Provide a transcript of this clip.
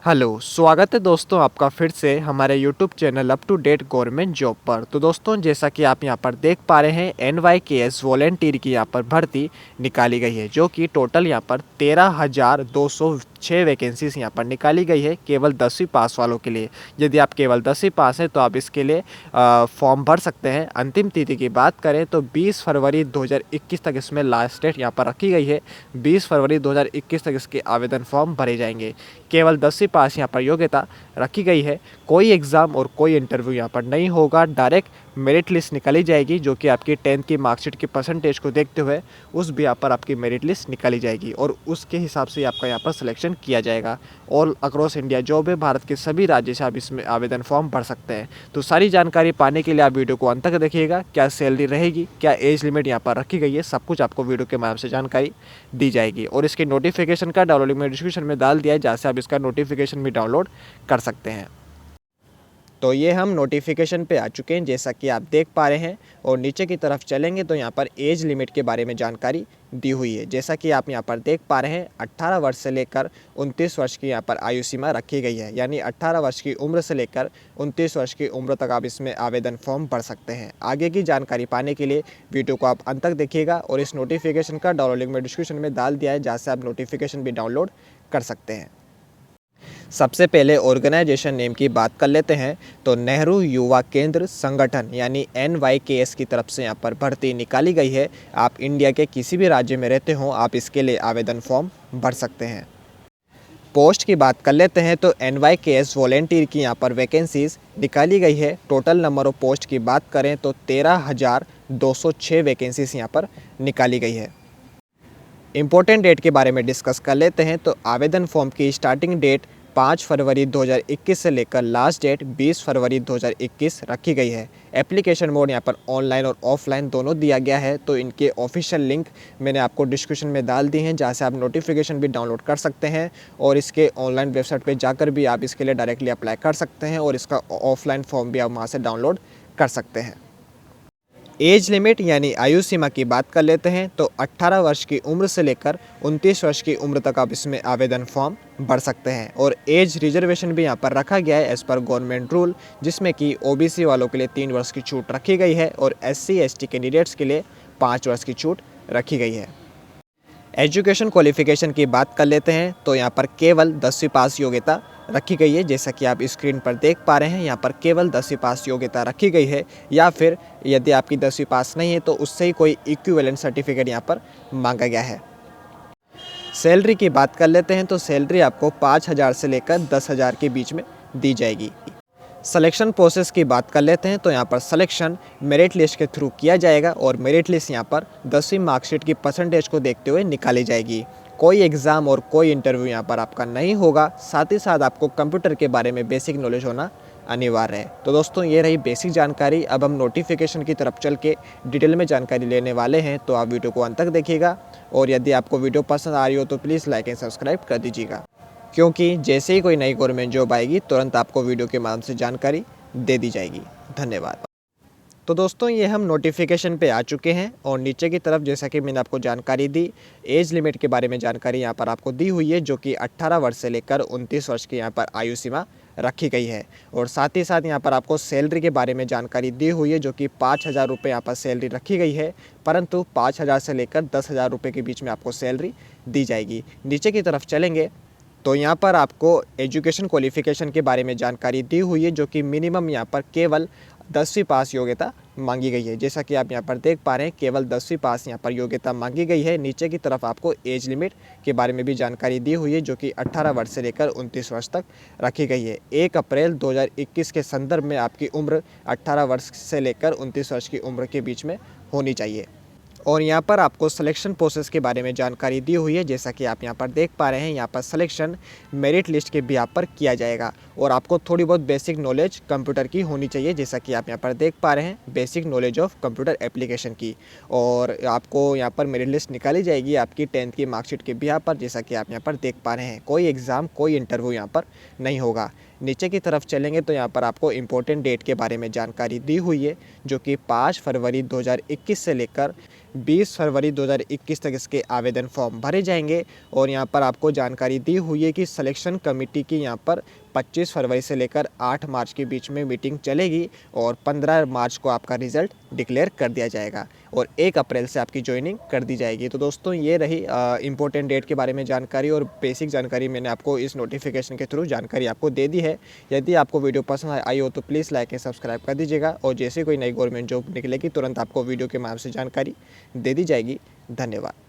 Hello, स्वागत है दोस्तों आपका फिर से हमारे YouTube channel up to date government job पर। तो दोस्तों जैसा कि आप यहां पर देख पा रहे हैं NYKS वॉलंटियर की यहां पर भर्ती निकाली गई है, जो कि टोटल यहां पर 13,206 वैकेंसीज यहां पर निकाली गई है केवल 10वीं पास वालों के लिए। यदि आप केवल 10वीं पास हैं तो आप इसके लिए फॉर्म भर सकते हैं। अंतिम तिथि की बात करें तो 20 फरवरी 2021 तक इसमें लास्ट डेट यहाँ पर रखी गई है। 20 फरवरी 2021 तक इसके आवेदन फॉर्म भरे जाएंगे। केवल 10वीं पास यहाँ पर योग्यता रखी गई है। कोई एग्ज़ाम और कोई इंटरव्यू यहाँ पर नहीं होगा। डायरेक्ट मेरिट लिस्ट निकाली जाएगी, जो कि आपकी 10th की मार्कशीट की परसेंटेज को देखते हुए उस भी यहाँ पर आपकी मेरिट लिस्ट निकाली जाएगी और उसके हिसाब से आपका यहाँ पर सिलेक्शन किया जाएगा। ऑल अक्रॉस इंडिया जॉब है, भारत के सभी राज्य से आप इसमें आवेदन फॉर्म भर सकते हैं। तो सारी जानकारी पाने के लिए आप वीडियो को अंत तक देखिएगा। क्या सैलरी रहेगी, क्या एज लिमिट यहाँ पर रखी गई है, सब कुछ आपको वीडियो के माध्यम से जानकारी दी जाएगी। और इसके नोटिफिकेशन का डाउनलोड मैं डिस्क्रिप्शन में डाल दिया है, जहाँ से आप इसका नोटिफिकेशन भी डाउनलोड कर सकते हैं। तो ये हम नोटिफिकेशन पे आ चुके हैं, जैसा कि आप देख पा रहे हैं। और नीचे की तरफ चलेंगे तो यहाँ पर एज लिमिट के बारे में जानकारी दी हुई है। जैसा कि आप यहाँ पर देख पा रहे हैं, 18 वर्ष से लेकर 29 वर्ष की यहाँ पर आयु सीमा रखी गई है। यानी 18 वर्ष की उम्र से लेकर 29 वर्ष की उम्र तक आप इसमें आवेदन फॉर्म भर सकते हैं। आगे की जानकारी पाने के लिए वीडियो को आप अंत तक देखिएगा। और इस नोटिफिकेशन का डाउनलोड लिंक मैं डिस्क्रिप्शन में डाल दिया है, जहाँ से आप नोटिफिकेशन भी डाउनलोड कर सकते हैं। सबसे पहले ऑर्गेनाइजेशन नेम की बात कर लेते हैं तो नेहरू युवा केंद्र संगठन यानी NYKS की तरफ से यहाँ पर भर्ती निकाली गई है। आप इंडिया के किसी भी राज्य में रहते हो, आप इसके लिए आवेदन फॉर्म भर सकते हैं। पोस्ट की बात कर लेते हैं तो NYKS वॉलंटियर की यहाँ पर वैकेंसीज निकाली गई है। टोटल नंबर ऑफ पोस्ट की बात करें तो 13,206 वैकेंसीज यहाँ पर निकाली गई है। इम्पोर्टेंट डेट के बारे में डिस्कस कर लेते हैं तो आवेदन फॉर्म की स्टार्टिंग डेट 5 फरवरी 2021 से लेकर लास्ट डेट 20 फरवरी 2021 रखी गई है। एप्लीकेशन मोड यहाँ पर ऑनलाइन और ऑफलाइन दोनों दिया गया है। तो इनके ऑफिशियल लिंक मैंने आपको डिस्क्रिप्शन में डाल दी हैं, जहाँ से आप नोटिफिकेशन भी डाउनलोड कर सकते हैं और इसके ऑनलाइन वेबसाइट पर जाकर भी आप इसके लिए डायरेक्टली अप्लाई कर सकते हैं और इसका ऑफलाइन फॉर्म भी आप वहाँ से डाउनलोड कर सकते हैं। एज लिमिट यानी आयु सीमा की बात कर लेते हैं तो 18 वर्ष की उम्र से लेकर 29 वर्ष की उम्र तक आप इसमें आवेदन फॉर्म भर सकते हैं। और एज रिजर्वेशन भी यहाँ पर रखा गया है एज़ पर गवर्नमेंट रूल, जिसमें कि OBC वालों के लिए 3 वर्ष की छूट रखी गई है और SC ST कैंडिडेट्स के लिए 5 वर्ष की छूट रखी गई है। एजुकेशन क्वालिफिकेशन की बात कर लेते हैं तो यहाँ पर केवल 10वीं पास योग्यता रखी गई है। जैसा कि आप स्क्रीन पर देख पा रहे हैं, यहाँ पर केवल 10वीं पास योग्यता रखी गई है, या फिर यदि आपकी 10वीं पास नहीं है तो उससे ही कोई इक्विवेलेंट सर्टिफिकेट यहाँ पर मांगा गया है। सैलरी की बात कर लेते हैं तो सैलरी आपको 5,000 से लेकर 10,000 के बीच में दी जाएगी। सिलेक्शन प्रोसेस की बात कर लेते हैं तो यहाँ पर सिलेक्शन मेरिट लिस्ट के थ्रू किया जाएगा और मेरिट लिस्ट यहाँ पर 10वीं मार्कशीट की परसेंटेज को देखते हुए निकाली जाएगी। कोई एग्ज़ाम और कोई इंटरव्यू यहाँ पर आपका नहीं होगा। साथ ही साथ आपको कंप्यूटर के बारे में बेसिक नॉलेज होना अनिवार्य है। तो दोस्तों ये रही बेसिक जानकारी। अब हम नोटिफिकेशन की तरफ चल के डिटेल में जानकारी लेने वाले हैं, तो आप वीडियो को अंत तक देखिएगा। और यदि आपको वीडियो पसंद आ रही हो तो प्लीज़ लाइक एंड सब्सक्राइब कर दीजिएगा, क्योंकि जैसे ही कोई नई गवर्नमेंट जॉब आएगी तुरंत आपको वीडियो के माध्यम से जानकारी दे दी जाएगी। धन्यवाद। तो दोस्तों ये हम नोटिफिकेशन पे आ चुके हैं और नीचे की तरफ जैसा कि मैंने आपको जानकारी दी, एज लिमिट के बारे में जानकारी यहाँ पर आपको दी हुई है, जो कि 18 वर्ष से लेकर 29 वर्ष की यहाँ पर आयु सीमा रखी गई है। और साथ ही साथ यहाँ पर आपको सैलरी के बारे में जानकारी दी हुई है, जो कि 5,000 रुपये यहाँ पर सैलरी रखी गई है, परंतु 5,000 से लेकर 10,000 रुपये के बीच में आपको सैलरी दी जाएगी। नीचे की तरफ चलेंगे तो यहाँ पर आपको एजुकेशन क्वालिफिकेशन के बारे में जानकारी दी हुई है, जो कि मिनिमम यहाँ पर केवल 10वीं पास योग्यता मांगी गई है। जैसा कि आप यहाँ पर देख पा रहे हैं, केवल 10वीं पास यहाँ पर योग्यता मांगी गई है। नीचे की तरफ आपको एज लिमिट के बारे में भी जानकारी दी हुई है, जो कि 18 वर्ष से लेकर 29 वर्ष तक रखी गई है। 1 अप्रैल 2021 के संदर्भ में आपकी उम्र 18 वर्ष से लेकर 29 वर्ष की उम्र के बीच में होनी चाहिए। और यहाँ पर आपको सिलेक्शन प्रोसेस के बारे में जानकारी दी हुई है। जैसा कि आप यहाँ पर देख पा रहे हैं, यहाँ पर सिलेक्शन मेरिट लिस्ट के बिहाफ पर किया जाएगा और आपको थोड़ी बहुत बेसिक नॉलेज कंप्यूटर की होनी चाहिए। जैसा कि आप यहाँ पर देख पा रहे हैं, basic knowledge of computer application की। और आपको यहाँ पर मेरिट लिस्ट निकाली जाएगी आपकी 10th की मार्कशीट के बिहाफ पर। जैसा कि आप यहाँ पर देख पा रहे हैं, कोई एग्ज़ाम कोई इंटरव्यू यहाँ पर नहीं होगा। नीचे की तरफ चलेंगे तो यहाँ पर आपको इम्पोर्टेंट डेट के बारे में जानकारी दी हुई है, जो कि 5 फरवरी 2021 से लेकर 20 फरवरी 2021 तक इसके आवेदन फॉर्म भरे जाएंगे। और यहाँ पर आपको जानकारी दी हुई है कि सिलेक्शन कमेटी की यहाँ पर 25 फरवरी से लेकर 8 मार्च के बीच में मीटिंग चलेगी और 15 मार्च को आपका रिज़ल्ट डिक्लेयर कर दिया जाएगा और 1 अप्रैल से आपकी ज्वाइनिंग कर दी जाएगी। तो दोस्तों ये रही इम्पोर्टेंट डेट के बारे में जानकारी और बेसिक जानकारी मैंने आपको इस नोटिफिकेशन के थ्रू जानकारी आपको दे दी है। यदि आपको वीडियो पसंद आई हो तो प्लीज़ लाइक एंड सब्सक्राइब कर दीजिएगा और जैसे कोई नई गवर्नमेंट जॉब निकलेगी तुरंत आपको वीडियो के माध्यम से जानकारी दे दी जाएगी। धन्यवाद।